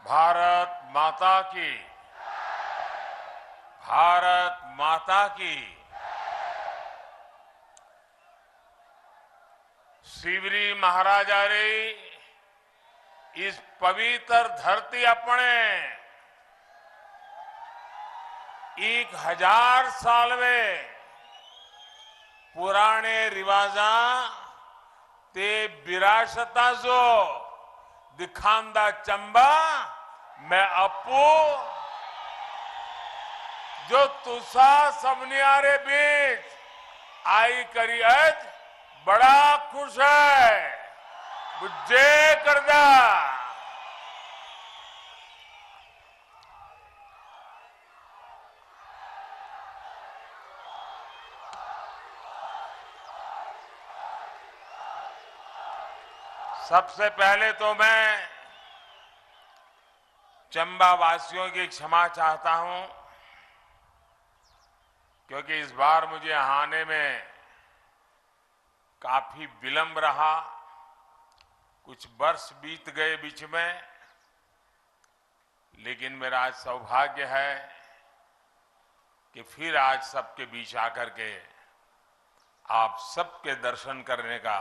भारत माता की, भारत माता की। शिवरी महाराजा रे इस पवित्र धरती अपने 1000 साल में पुराने रिवाजा ते विरासता जो दिखांदा चंबा मैं अपू जो तुसा सबनियारे बीच आई करी अज बड़ा खुश है बुझे करदा। सबसे पहले तो मैं चंबा वासियों की क्षमा चाहता हूं क्योंकि इस बार मुझे यहां आने में काफी विलंब रहा। कुछ वर्ष बीत गए बीच में, लेकिन मेरा आज सौभाग्य है कि फिर आज सबके बीच आकर के आप सबके दर्शन करने का,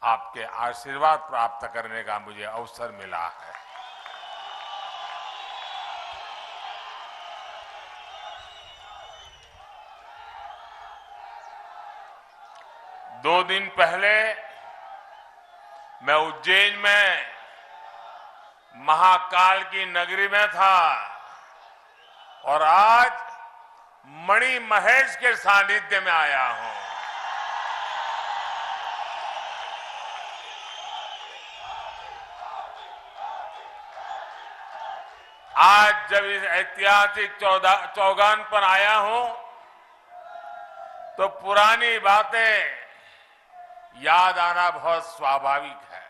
आपके आशीर्वाद प्राप्त करने का मुझे अवसर मिला है। दो दिन पहले मैं उज्जैन में महाकाल की नगरी में था और आज मणि महेश के सानिध्य में आया हूं। आज जब इस ऐतिहासिक चौगान पर आया हूं तो पुरानी बातें याद आना बहुत स्वाभाविक है।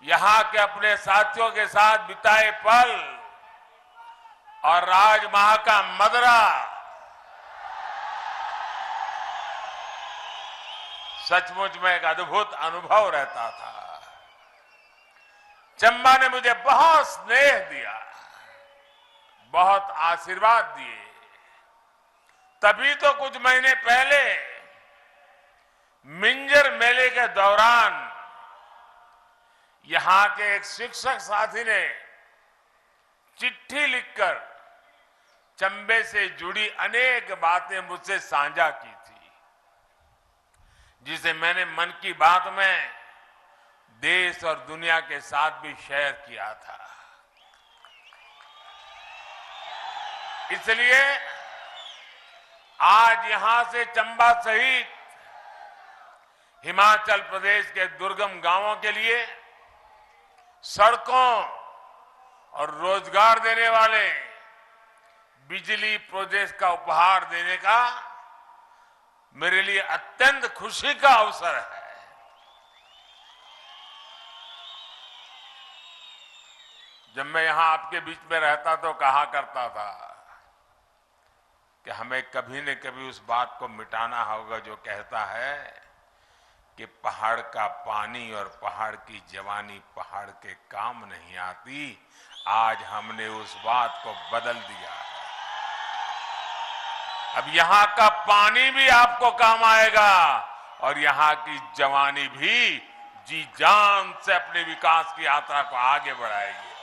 यहां के अपने साथियों के साथ बिताए पल और राजमहा का मदरा सचमुच में एक अद्भुत अनुभव रहता था। चंबा ने मुझे बहुत स्नेह दिया, बहुत आशीर्वाद दिए। तभी तो कुछ महीने पहले मिंजर मेले के दौरान यहां के एक शिक्षक साथी ने चिट्ठी लिखकर चंबे से जुड़ी अनेक बातें मुझसे साझा की थी, जिसे मैंने मन की बात में देश और दुनिया के साथ भी शेयर किया था। इसलिए आज यहां से चंबा सहित हिमाचल प्रदेश के दुर्गम गांवों के लिए सड़कों और रोजगार देने वाले बिजली प्रोजेक्ट का उपहार देने का मेरे लिए अत्यंत खुशी का अवसर है। जब मैं यहां आपके बीच में रहता तो कहा करता था कि हमें कभी न कभी उस बात को मिटाना होगा जो कहता है कि पहाड़ का पानी और पहाड़ की जवानी पहाड़ के काम नहीं आती। आज हमने उस बात को बदल दिया है। अब यहां का पानी भी आपको काम आएगा और यहां की जवानी भी जी जान से अपने विकास की यात्रा को आगे बढ़ाएगी।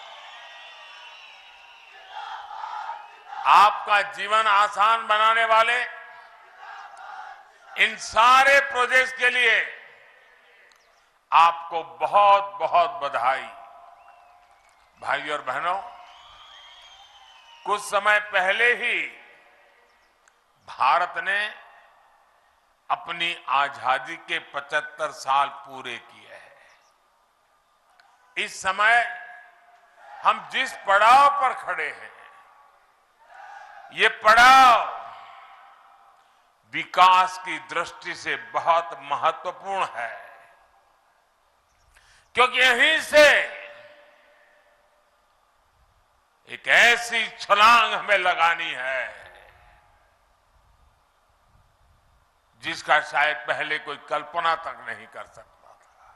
आपका जीवन आसान बनाने वाले इन सारे प्रोजेक्ट्स के लिए आपको बहुत बहुत बधाई। भाई और बहनों, कुछ समय पहले ही भारत ने अपनी आजादी के 75 साल पूरे किए हैं। इस समय हम जिस पड़ाव पर खड़े हैं, ये पड़ाव विकास की दृष्टि से बहुत महत्वपूर्ण है, क्योंकि यहीं से एक ऐसी छलांग हमें लगानी है जिसका शायद पहले कोई कल्पना तक नहीं कर सकता था।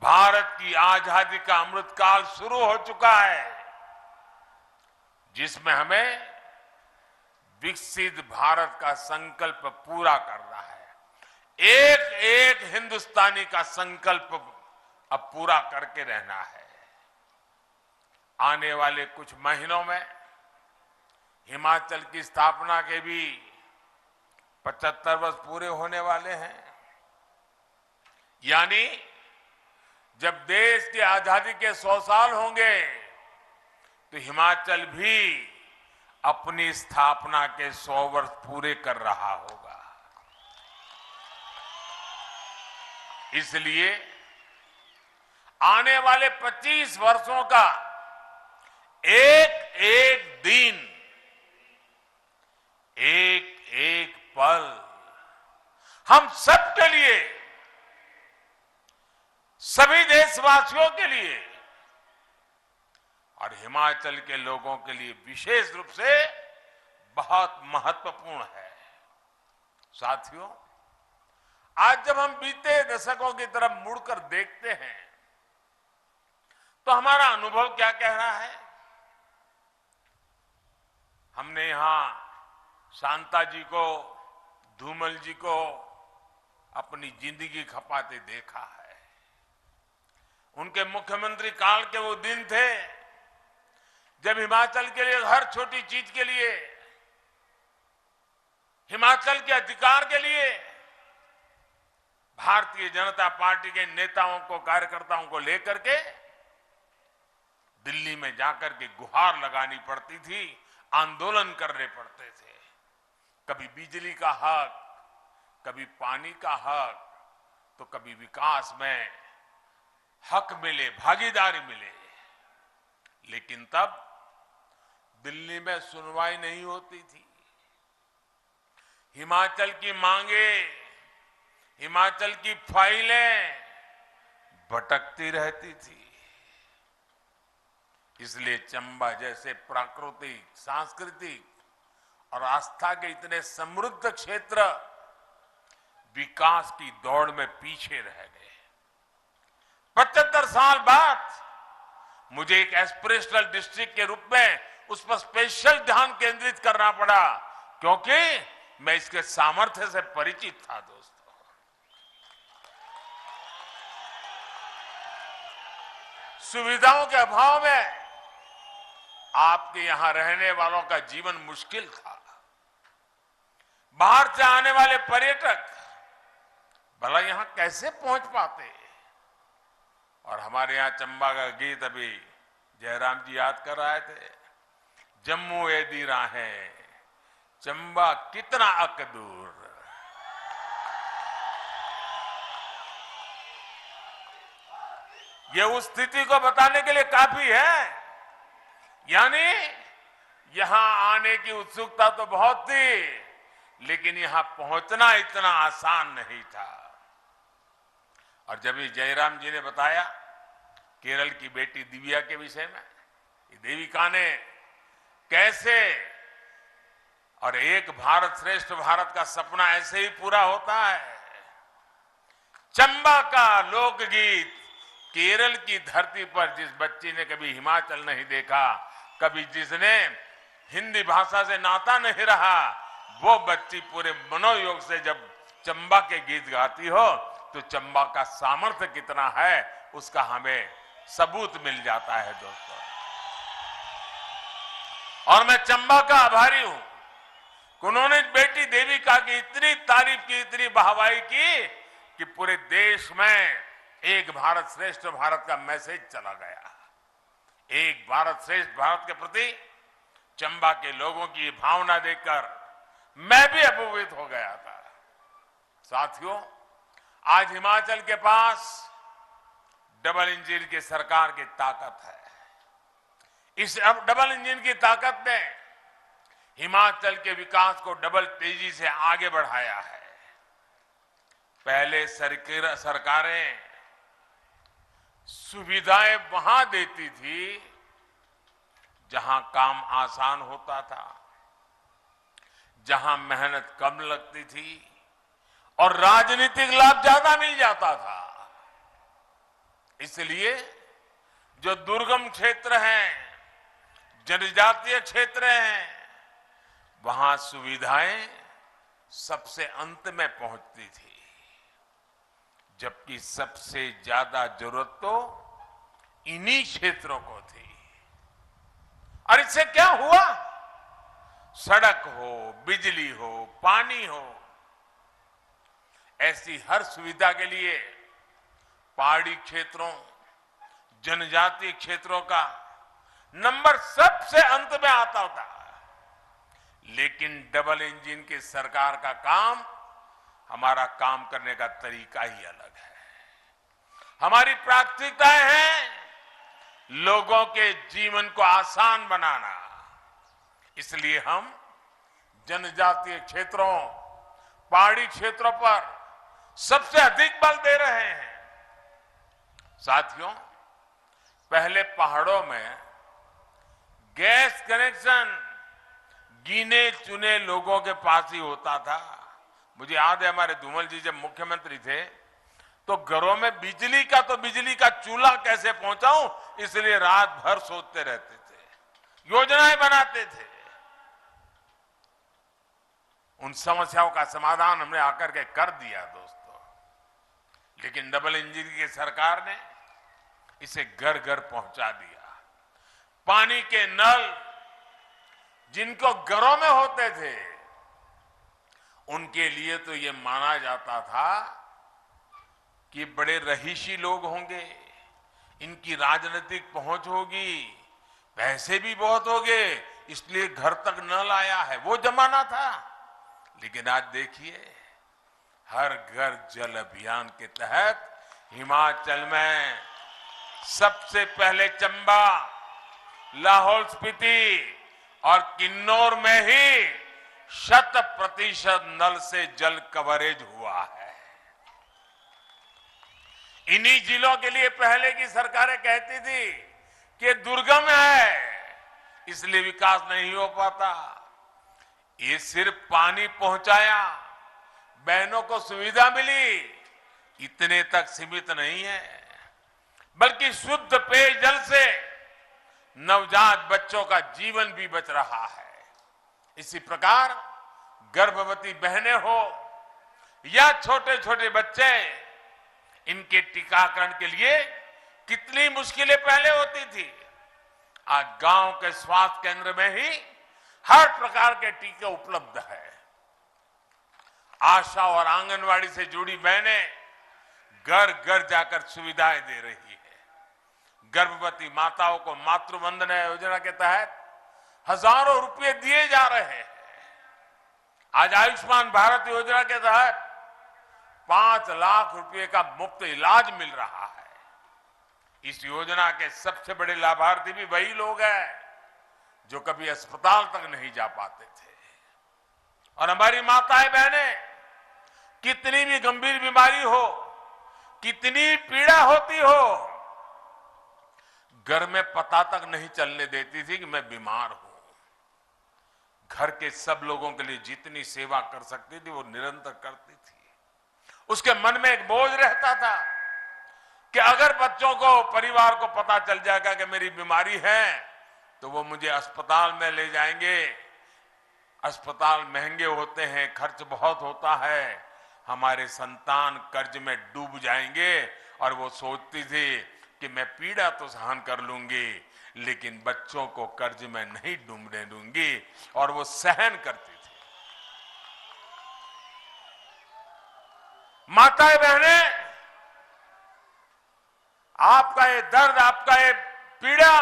भारत की आजादी का अमृतकाल शुरू हो चुका है, जिसमें हमें विकसित भारत का संकल्प पूरा करना है। एक एक हिंदुस्तानी का संकल्प अब पूरा करके रहना है। आने वाले कुछ महीनों में हिमाचल की स्थापना के भी 75 वर्ष पूरे होने वाले हैं। यानी जब देश की आजादी के 100 साल होंगे तो हिमाचल भी अपनी स्थापना के 100 वर्ष पूरे कर रहा होगा। इसलिए आने वाले 25 वर्षों का एक एक दिन, एक एक पल हम सबके लिए, सभी देशवासियों के लिए और हिमाचल के लोगों के लिए विशेष रूप से बहुत महत्वपूर्ण है। साथियों, आज जब हम बीते दशकों की तरफ मुड़कर देखते हैं तो हमारा अनुभव क्या कह रहा है? हमने यहां शांता जी को, धूमल जी को अपनी जिंदगी खपाते देखा है। उनके मुख्यमंत्री काल के वो दिन थे जब हिमाचल के लिए, हर छोटी चीज के लिए, हिमाचल के अधिकार के लिए भारतीय जनता पार्टी के नेताओं को, कार्यकर्ताओं को लेकर के दिल्ली में जाकर के गुहार लगानी पड़ती थी, आंदोलन करने पड़ते थे। कभी बिजली का हक, कभी पानी का हक, तो कभी विकास में हक मिले, भागीदारी मिले। लेकिन तब दिल्ली में सुनवाई नहीं होती थी। हिमाचल की मांगे, हिमाचल की फाइलें भटकती रहती थी। इसलिए चंबा जैसे प्राकृतिक, सांस्कृतिक और आस्था के इतने समृद्ध क्षेत्र विकास की दौड़ में पीछे रह गए। 75 साल बाद मुझे एक एस्पिरेशनल डिस्ट्रिक्ट के रूप में उस पर स्पेशल ध्यान केंद्रित करना पड़ा, क्योंकि मैं इसके सामर्थ्य से परिचित था। दोस्तों, सुविधाओं के अभाव में आपके यहां रहने वालों का जीवन मुश्किल था। बाहर से आने वाले पर्यटक भला यहां कैसे पहुंच पाते? और हमारे यहां चंबा का गीत अभी जयराम जी याद कर रहे थे, जम्मू एदी राहें चंबा कितना अक दूर। ये उस स्थिति को बताने के लिए काफी है। यानी यहां आने की उत्सुकता तो बहुत थी, लेकिन यहां पहुंचना इतना आसान नहीं था। और जब ये जयराम जी ने बताया केरल की बेटी दिव्या के विषय में, देविका ने कैसे, और एक भारत श्रेष्ठ भारत का सपना ऐसे ही पूरा होता है। चंबा का लोकगीत केरल की धरती पर जिस बच्ची ने कभी हिमाचल नहीं देखा, कभी जिसने हिंदी भाषा से नाता नहीं रहा, वो बच्ची पूरे मनोयोग से जब चंबा के गीत गाती हो तो चंबा का सामर्थ्य कितना है उसका हमें सबूत मिल जाता है। दोस्तों, और मैं चंबा का आभारी हूं कि उन्होंने बेटी देविका की इतनी तारीफ की, इतनी वाहवाही की कि पूरे देश में एक भारत श्रेष्ठ भारत का मैसेज चला गया। एक भारत श्रेष्ठ भारत के प्रति चंबा के लोगों की भावना देखकर मैं भी अभिभूत हो गया था। साथियों, आज हिमाचल के पास डबल इंजन की सरकार की ताकत है। इस डबल इंजन की ताकत ने हिमाचल के विकास को डबल तेजी से आगे बढ़ाया है। पहले सरकारें सुविधाएं वहां देती थी जहां काम आसान होता था, जहां मेहनत कम लगती थी और राजनीतिक लाभ ज्यादा मिल जाता था। इसलिए जो दुर्गम क्षेत्र हैं, जनजातीय क्षेत्र हैं, वहां सुविधाएं सबसे अंत में पहुंचती थी, जबकि सबसे ज्यादा जरूरत तो इन्हीं क्षेत्रों को थी। और इससे क्या हुआ? सड़क हो, बिजली हो, पानी हो, ऐसी हर सुविधा के लिए पहाड़ी क्षेत्रों, जनजातीय क्षेत्रों का नंबर सबसे अंत में आता था। लेकिन डबल इंजन की सरकार का काम, हमारा काम करने का तरीका ही अलग है। हमारी प्राथमिकताएं हैं लोगों के जीवन को आसान बनाना। इसलिए हम जनजातीय क्षेत्रों, पहाड़ी क्षेत्रों पर सबसे अधिक बल दे रहे हैं। साथियों, पहले पहाड़ों में गैस कनेक्शन गिने चुने लोगों के पास ही होता था। मुझे याद है, हमारे धूमल जी जब मुख्यमंत्री थे तो घरों में बिजली का चूल्हा कैसे पहुंचाऊं, इसलिए रात भर सोचते रहते थे, योजनाएं बनाते थे। उन समस्याओं का समाधान हमने आकर के कर दिया दोस्तों। लेकिन डबल इंजन की सरकार ने इसे घर घर पहुंचा दिया। पानी के नल जिनको घरों में होते थे, उनके लिए तो ये माना जाता था कि बड़े रहीशी लोग होंगे, इनकी राजनीतिक पहुंच होगी, पैसे भी बहुत होंगे, इसलिए घर तक नल आया है। वो जमाना था। लेकिन आज देखिए, हर घर जल अभियान के तहत हिमाचल में सबसे पहले चंबा, लाहौल स्पीति और किन्नौर में ही 100% नल से जल कवरेज हुआ है। इन्हीं जिलों के लिए पहले की सरकारें कहती थी कि दुर्गम है, इसलिए विकास नहीं हो पाता। ये सिर्फ पानी पहुंचाया, बहनों को सुविधा मिली, इतने तक सीमित नहीं है, बल्कि शुद्ध पेयजल से नवजात बच्चों का जीवन भी बच रहा है। इसी प्रकार गर्भवती बहनें हो या छोटे छोटे बच्चे, इनके टीकाकरण के लिए कितनी मुश्किलें पहले होती थी। आज गांव के स्वास्थ्य केंद्र में ही हर प्रकार के टीके उपलब्ध है। आशा और आंगनवाड़ी से जुड़ी बहनें घर घर जाकर सुविधाएं दे रही है। गर्भवती माताओं को मातृ वंदना योजना के तहत हजारों रुपए दिए जा रहे हैं। आज आयुष्मान भारत योजना के तहत 5 लाख रुपए का मुफ्त इलाज मिल रहा है। इस योजना के सबसे बड़े लाभार्थी भी वही लोग हैं जो कभी अस्पताल तक नहीं जा पाते थे। और हमारी माताएं बहनें, कितनी भी गंभीर बीमारी हो, कितनी पीड़ा होती हो, घर में पता तक नहीं चलने देती थी कि मैं बीमार हूं। घर के सब लोगों के लिए जितनी सेवा कर सकती थी वो निरंतर करती थी। उसके मन में एक बोझ रहता था कि अगर बच्चों को, परिवार को पता चल जाएगा कि मेरी बीमारी है, तो वो मुझे अस्पताल में ले जाएंगे। अस्पताल महंगे होते हैं, खर्च बहुत होता है, हमारे संतान कर्ज में डूब जाएंगे। और वो सोचती थी कि मैं पीड़ा तो सहन कर लूंगी, लेकिन बच्चों को कर्ज में नहीं डूबने दूंगी। और वो सहन करती थी। माताएं बहनें, आपका ये दर्द, आपका ये पीड़ा,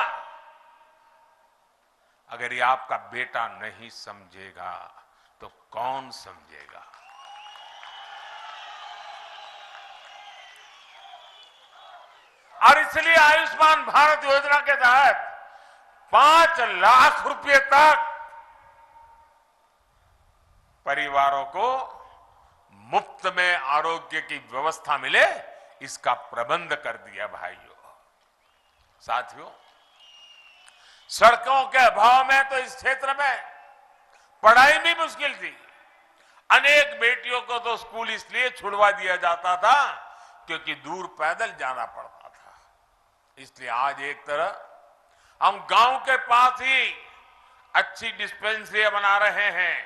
अगर ये आपका बेटा नहीं समझेगा तो कौन समझेगा? और इसलिए आयुष्मान भारत योजना के तहत 5 लाख रुपए तक परिवारों को मुफ्त में आरोग्य की व्यवस्था मिले, इसका प्रबंध कर दिया। भाइयों, साथियों, सड़कों के अभाव में तो इस क्षेत्र में पढ़ाई भी मुश्किल थी। अनेक बेटियों को तो स्कूल इसलिए छुड़वा दिया जाता था क्योंकि दूर पैदल जाना पड़ता था। इसलिए आज एक तरह हम गांव के पास ही अच्छी डिस्पेंसरी बना रहे हैं,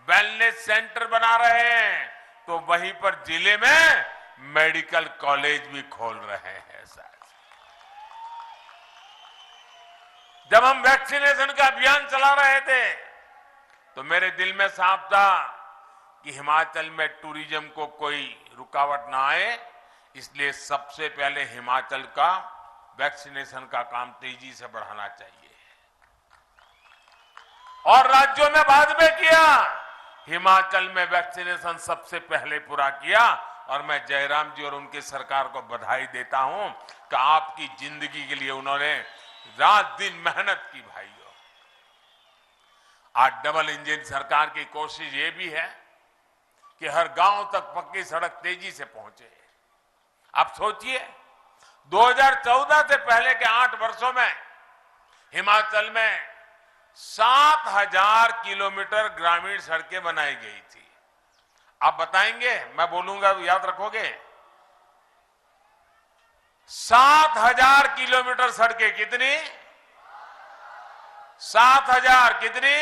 वेलनेस सेंटर बना रहे हैं, तो वहीं पर जिले में मेडिकल कॉलेज भी खोल रहे हैं साहब। जब हम वैक्सीनेशन का अभियान चला रहे थे तो मेरे दिल में साफ था कि हिमाचल में टूरिज्म को कोई रुकावट ना आए, इसलिए सबसे पहले हिमाचल का वैक्सीनेशन का काम तेजी से बढ़ाना चाहिए और राज्यों में बाद में किया। हिमाचल में वैक्सीनेशन सबसे पहले पूरा किया और मैं जयराम जी और उनकी सरकार को बधाई देता हूं कि आपकी जिंदगी के लिए उन्होंने रात दिन मेहनत की भाइयों। आज डबल इंजन सरकार की कोशिश ये भी है कि हर गांव तक पक्की सड़क तेजी से पहुंचे। आप सोचिए 2014 से पहले के 8 वर्षों में हिमाचल में 7,000 किलोमीटर ग्रामीण सड़कें बनाई गई थी। आप बताएंगे, मैं बोलूंगा याद रखोगे? 7,000 किलोमीटर सड़कें कितनी? 7,000 कितनी?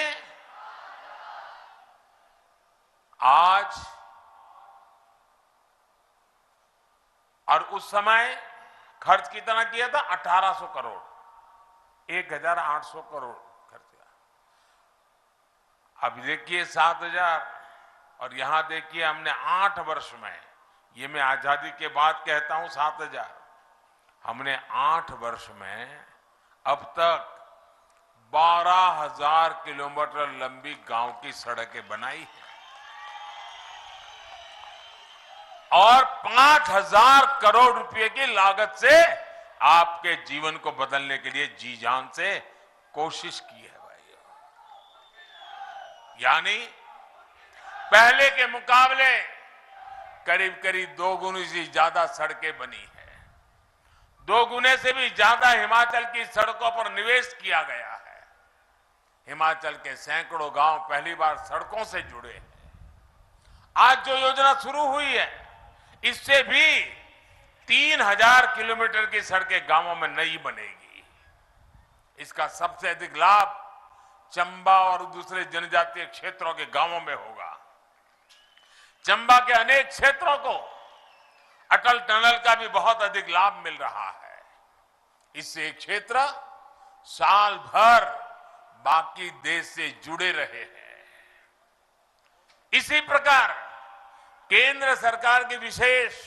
आज और उस समय खर्च कितना किया था? 1,800 करोड़, 1,800 करोड़ खर्चा। अब देखिए 7,000 और यहां देखिए हमने 8 वर्ष में, ये मैं आजादी के बाद कहता हूं 7,000, हमने 8 वर्ष में अब तक 12,000 किलोमीटर लंबी गांव की सड़कें बनाई है और 5,000 करोड़ रुपए की लागत से आपके जीवन को बदलने के लिए जी जान से कोशिश की है भाइयों। यानी पहले के मुकाबले करीब करीब 2 गुनी से ज्यादा सड़कें बनी है, 2 गुने से भी ज्यादा हिमाचल की सड़कों पर निवेश किया गया है। हिमाचल के सैकड़ों गांव पहली बार सड़कों से जुड़े हैं। आज जो योजना शुरू हुई है इससे भी 3,000 किलोमीटर की सड़कें गांवों में नई बनेगी। इसका सबसे अधिक लाभ चंबा और दूसरे जनजातीय क्षेत्रों के गांवों में होगा। चंबा के अनेक क्षेत्रों को अटल टनल का भी बहुत अधिक लाभ मिल रहा है। इससे क्षेत्र साल भर बाकी देश से जुड़े रहे हैं। इसी प्रकार केंद्र सरकार की विशेष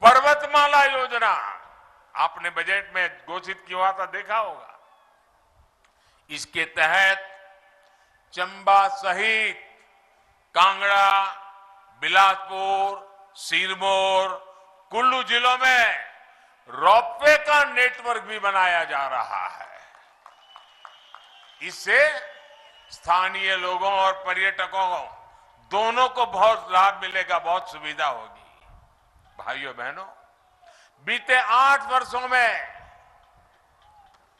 पर्वतमाला योजना आपने बजट में घोषित किया हुआ था, देखा होगा। इसके तहत चंबा सहित कांगड़ा, बिलासपुर, सिरमौर, कुल्लू जिलों में रोपवे का नेटवर्क भी बनाया जा रहा है। इससे स्थानीय लोगों और पर्यटकों को दोनों को बहुत लाभ मिलेगा, बहुत सुविधा होगी। भाइयों बहनों, बीते 8 वर्षों में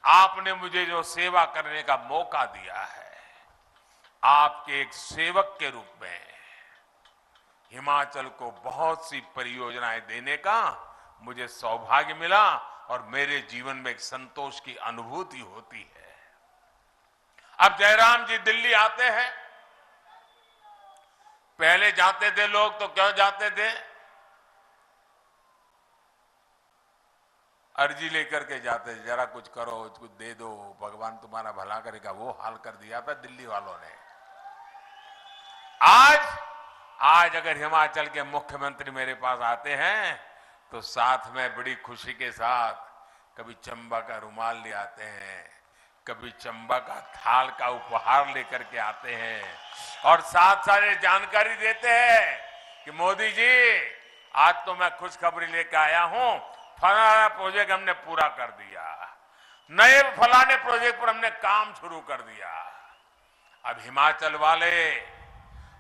आपने मुझे जो सेवा करने का मौका दिया है, आपके एक सेवक के रूप में हिमाचल को बहुत सी परियोजनाएं देने का मुझे सौभाग्य मिला और मेरे जीवन में एक संतोष की अनुभूति होती है। अब जयराम जी दिल्ली आते हैं, पहले जाते थे लोग तो क्यों जाते थे? अर्जी लेकर के जाते थे, जरा कुछ करो, कुछ दे दो, भगवान तुम्हारा भला करेगा। वो हाल कर दिया था दिल्ली वालों ने। आज अगर हिमाचल के मुख्यमंत्री मेरे पास आते हैं तो साथ में बड़ी खुशी के साथ कभी चंबा का रुमाल ले आते हैं, कभी चंबा का थाल का उपहार लेकर के आते हैं और साथ सारे जानकारी देते हैं कि मोदी जी आज तो मैं खुशखबरी लेकर आया हूं, फलाना प्रोजेक्ट हमने पूरा कर दिया, नए फलाने प्रोजेक्ट पर हमने काम शुरू कर दिया। अब हिमाचल वाले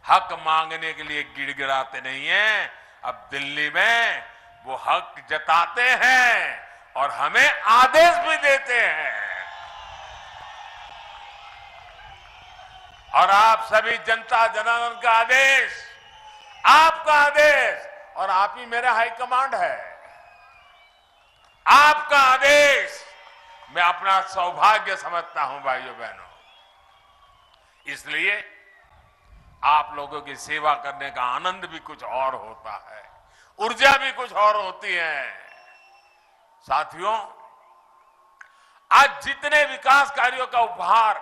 हक मांगने के लिए गिड़गिड़ाते नहीं हैं, अब दिल्ली में वो हक जताते हैं और हमें आदेश भी देते हैं। और आप सभी जनता जनार्दन का आदेश, आपका आदेश, और आप ही मेरा हाईकमांड है। आपका आदेश मैं अपना सौभाग्य समझता हूं भाइयों बहनों। इसलिए आप लोगों की सेवा करने का आनंद भी कुछ और होता है, ऊर्जा भी कुछ और होती है। साथियों, आज जितने विकास कार्यों का उपहार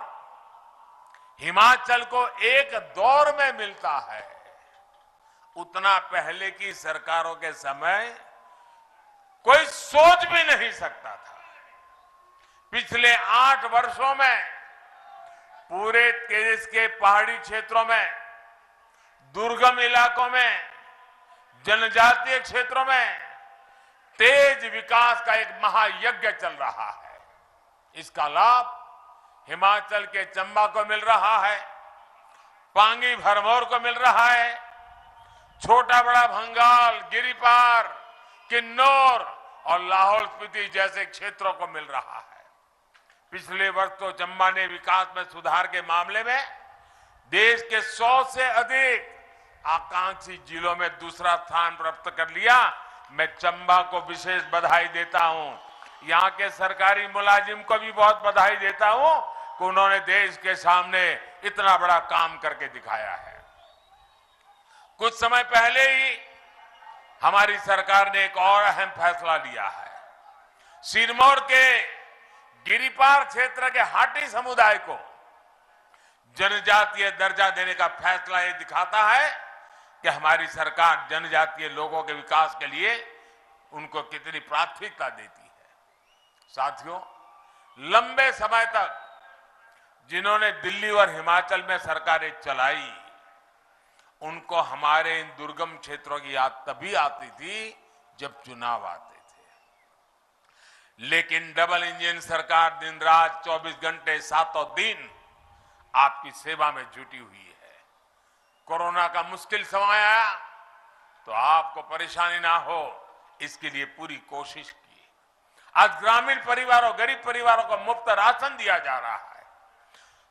हिमाचल को एक दौर में मिलता है, उतना पहले की सरकारों के समय कोई सोच भी नहीं सकता था। पिछले 8 वर्षों में पूरे देश के पहाड़ी क्षेत्रों में, दुर्गम इलाकों में, जनजातीय क्षेत्रों में तेज विकास का एक महायज्ञ चल रहा है। इसका लाभ हिमाचल के चंबा को मिल रहा है, पांगी भरमौर को मिल रहा है, छोटा बड़ा भंगाल, गिरिपार, किन्नौर और लाहौल स्पीति जैसे क्षेत्रों को मिल रहा है। पिछले वर्ष तो चंबा ने विकास में सुधार के मामले में देश के 100 से अधिक आकांक्षी जिलों में दूसरा स्थान प्राप्त कर लिया। मैं चंबा को विशेष बधाई देता हूं। यहां के सरकारी मुलाजिम को भी बहुत बधाई देता हूं कि उन्होंने देश के सामने इतना बड़ा काम करके दिखाया है। कुछ समय पहले ही हमारी सरकार ने एक और अहम फैसला लिया है। सिरमौर के गिरिपार क्षेत्र के हाटी समुदाय को जनजातीय दर्जा देने का फैसला ये दिखाता है कि हमारी सरकार जनजातीय लोगों के विकास के लिए उनको कितनी प्राथमिकता देती है। साथियों, लंबे समय तक जिन्होंने दिल्ली और हिमाचल में सरकारें चलाई, उनको हमारे इन दुर्गम क्षेत्रों की याद तभी आती थी जब चुनाव आते थे। लेकिन डबल इंजन सरकार दिन रात 24 घंटे 7 दिन आपकी सेवा में जुटी हुई है। कोरोना का मुश्किल समय आया तो आपको परेशानी ना हो, इसके लिए पूरी कोशिश की। आज ग्रामीण परिवारों, गरीब परिवारों को मुफ्त राशन दिया जा रहा है।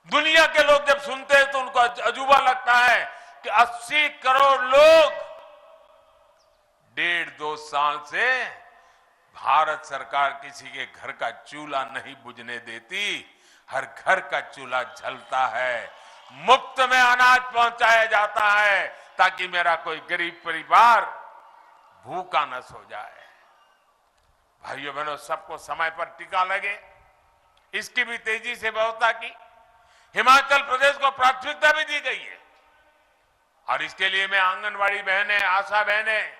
दुनिया के लोग जब सुनते हैं तो उनको अजूबा लगता है कि 80 करोड़ लोग 1.5-2 साल से भारत सरकार किसी के घर का चूल्हा नहीं बुझने देती। हर घर का चूल्हा जलता है, मुफ्त में अनाज पहुंचाया जाता है ताकि मेरा कोई गरीब परिवार भूखा न सो जाए। भाइयों बहनों, सबको समय पर टीका लगे, इसकी भी तेजी से व्यवस्था की। हिमाचल प्रदेश को प्राथमिकता भी दी गई है और इसके लिए मैं आंगनवाड़ी बहनें, आशा बहनें,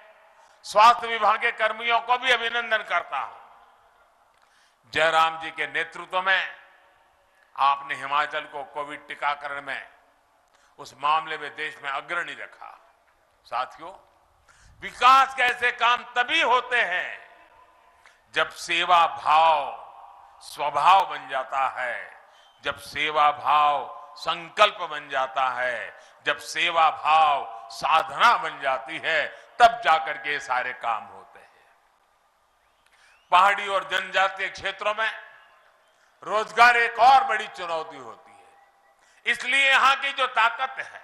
स्वास्थ्य विभाग के कर्मियों को भी अभिनंदन करता हूं। जयराम जी के नेतृत्व में आपने हिमाचल को कोविड टीकाकरण में, उस मामले में देश में अग्रणी रखा। साथियों, विकास के ऐसे काम तभी होते हैं जब सेवा भाव स्वभाव बन जाता है, जब सेवा भाव संकल्प बन जाता है, जब सेवा भाव साधना बन जाती है, तब जाकर के ये सारे काम होते हैं। पहाड़ी और जनजातीय क्षेत्रों में रोजगार एक और बड़ी चुनौती होती है। इसलिए यहां की जो ताकत है,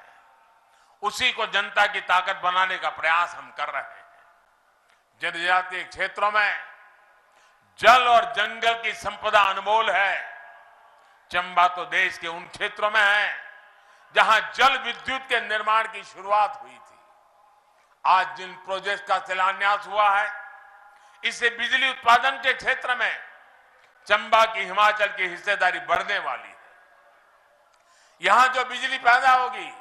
उसी को जनता की ताकत बनाने का प्रयास हम कर रहे हैं। जनजातीय क्षेत्रों में जल और जंगल की संपदा अनमोल है। चंबा तो देश के उन क्षेत्रों में है जहां जल विद्युत के निर्माण की शुरुआत हुई थी। आज जिन प्रोजेक्ट का शिलान्यास हुआ है, इससे बिजली उत्पादन के क्षेत्र में चंबा की, हिमाचल की हिस्सेदारी बढ़ने वाली है। यहां जो बिजली पैदा होगी,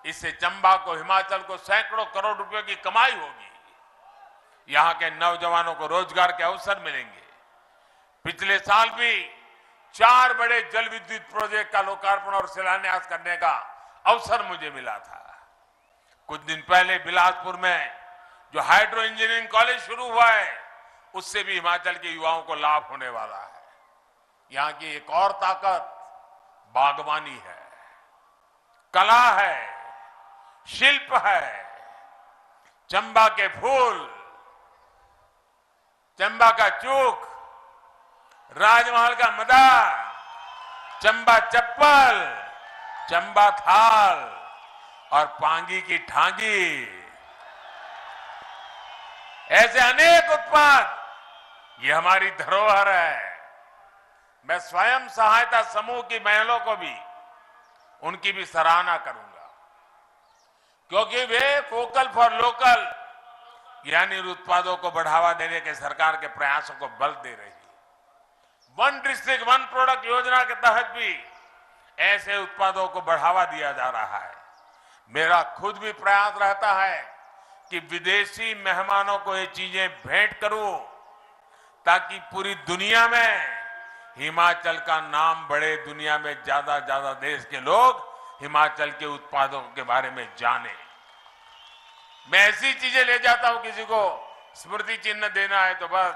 इससे चंबा को, हिमाचल को सैकड़ों करोड़ रुपए की कमाई होगी। यहां के नौजवानों को रोजगार के अवसर मिलेंगे। पिछले साल भी 4 बड़े जल विद्युत प्रोजेक्ट का लोकार्पण और शिलान्यास करने का अवसर मुझे मिला था। कुछ दिन पहले बिलासपुर में जो हाइड्रो इंजीनियरिंग कॉलेज शुरू हुआ है, उससे भी हिमाचल के युवाओं को लाभ होने वाला है। यहां की एक और ताकत बागवानी है, कला है, शिल्प है। चंबा के फूल, चंबा का चूक, राजमहल का मदार, चंबा चप्पल, चंबा थाल और पांगी की ठांगी, ऐसे अनेक उत्पाद ये हमारी धरोहर है। मैं स्वयं सहायता समूह की महिलाओं को भी, उनकी भी सराहना करूंगा, क्योंकि वे वोकल फॉर लोकल यानी उत्पादों को बढ़ावा देने के सरकार के प्रयासों को बल दे रही है। वन डिस्ट्रिक्ट वन प्रोडक्ट योजना के तहत भी ऐसे उत्पादों को बढ़ावा दिया जा रहा है। मेरा खुद भी प्रयास रहता है कि विदेशी मेहमानों को ये चीजें भेंट करूं, ताकि पूरी दुनिया में हिमाचल का नाम बढ़े, दुनिया में ज्यादा देश के लोग हिमाचल के उत्पादों के बारे में जाने। मैं ऐसी चीजें ले जाता हूं, किसी को स्मृति चिन्ह देना है तो बस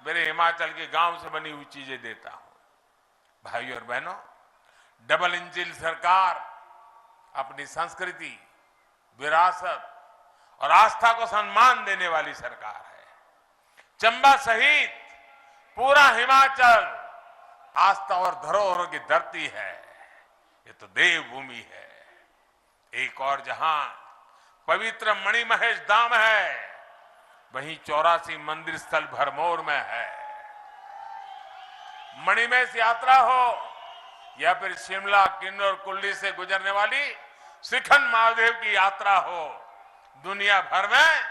मेरे हिमाचल के गांव से बनी हुई चीजें देता हूं। भाइयों और बहनों, डबल इंजन सरकार अपनी संस्कृति, विरासत और आस्था को सम्मान देने वाली सरकार है। चंबा सहित पूरा हिमाचल आस्था और धरोहरों की धरती है। ये तो देवभूमि है। एक और जहां पवित्र मणिमहेश धाम है, वहीं 84 मंदिर स्थल भरमौर में है। मणिमहेश यात्रा हो या फिर शिमला, किन्नौर, कुल्ली से गुजरने वाली श्रीखंड महादेव की यात्रा हो, दुनिया भर में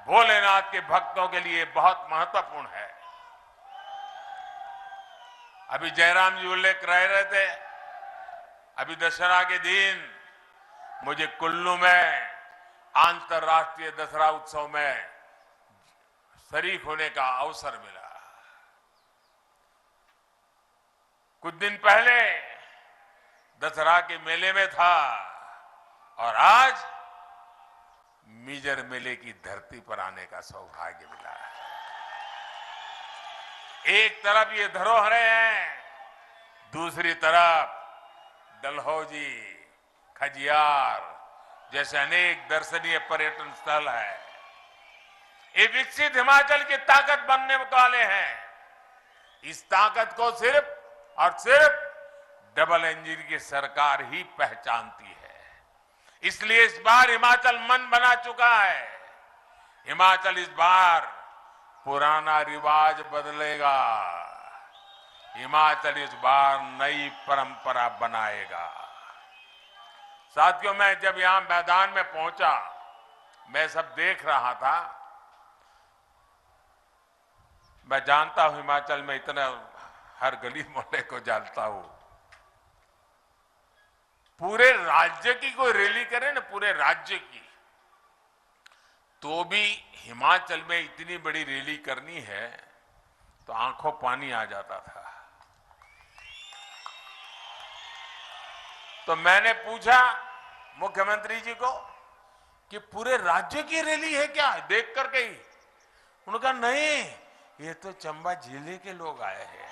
भोलेनाथ के भक्तों के लिए बहुत महत्वपूर्ण है। अभी जयराम जी उल्लेख कर रहे थे, अभी दशहरा के दिन मुझे कुल्लू में अंतर्राष्ट्रीय दशहरा उत्सव में शरीक होने का अवसर मिला। कुछ दिन पहले दशहरा के मेले में था और आज मिजर मेले की धरती पर आने का सौभाग्य मिला है। एक तरफ ये धरोहरें हैं, दूसरी तरफ डलहौजी, खजियार जैसे अनेक दर्शनीय पर्यटन स्थल है। ये विकसित हिमाचल की ताकत बनने वाले हैं। इस ताकत को सिर्फ और सिर्फ डबल इंजन की सरकार ही पहचानती है। इसलिए इस बार हिमाचल मन बना चुका है। हिमाचल इस बार पुराना रिवाज बदलेगा। हिमाचल इस बार नई परंपरा बनाएगा। साथियों, मैं जब यहां मैदान में पहुंचा, मैं सब देख रहा था। मैं जानता हूं हिमाचल में इतना, हर गली मोहल्ले को जानता हूं। पूरे राज्य की कोई रैली करे ना, पूरे राज्य की, तो भी हिमाचल में इतनी बड़ी रैली करनी है तो आंखों पानी आ जाता था। तो मैंने पूछा मुख्यमंत्री जी को कि पूरे राज्य की रैली है क्या, देख कर गई? उन्होंने कहा नहीं, ये तो चंबा जिले के लोग आए हैं।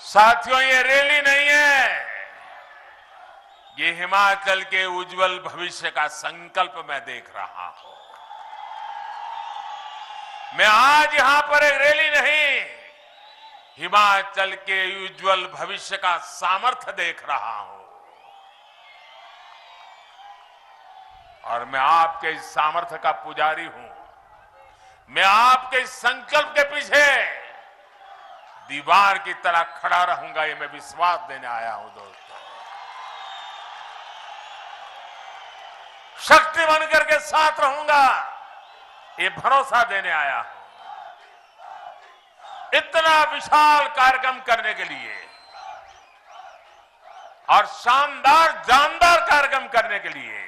साथियों, ये रैली नहीं है, ये हिमाचल के उज्जवल भविष्य का संकल्प मैं देख रहा हूं। मैं आज यहां पर एक रैली नहीं, हिमाचल के उज्जवल भविष्य का सामर्थ्य देख रहा हूं। और मैं आपके इस सामर्थ्य का पुजारी हूं। मैं आपके इस संकल्प के पीछे दीवार की तरह खड़ा रहूंगा, ये मैं विश्वास देने आया हूं। दोस्तों, शक्ति बनकर के साथ रहूंगा, ये भरोसा देने आया हूं। इतना विशाल कार्यक्रम करने के लिए और शानदार जानदार कार्यक्रम करने के लिए,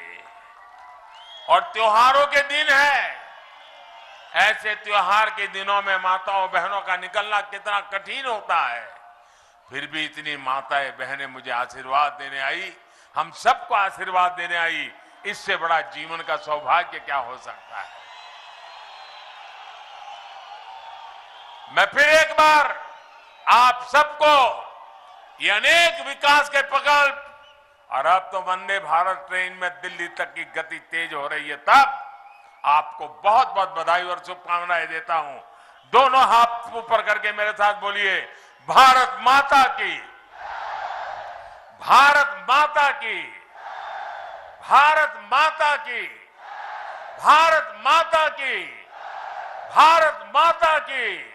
और त्योहारों के दिन है, ऐसे त्योहार के दिनों में माताओं बहनों का निकलना कितना कठिन होता है, फिर भी इतनी माताएं बहनें मुझे आशीर्वाद देने आई, हम सबको आशीर्वाद देने आई। इससे बड़ा जीवन का सौभाग्य क्या हो सकता है। मैं फिर एक बार आप सबको ये अनेक विकास के प्रकल्प, और अब तो वंदे भारत ट्रेन में दिल्ली तक की गति तेज हो रही है, तब आपको बहुत बहुत बधाई और शुभकामनाएं देता हूं। दोनों हाथ ऊपर करके मेरे साथ बोलिए, भारत माता की, भारत माता की, भारत माता की, भारत माता की, भारत माता की।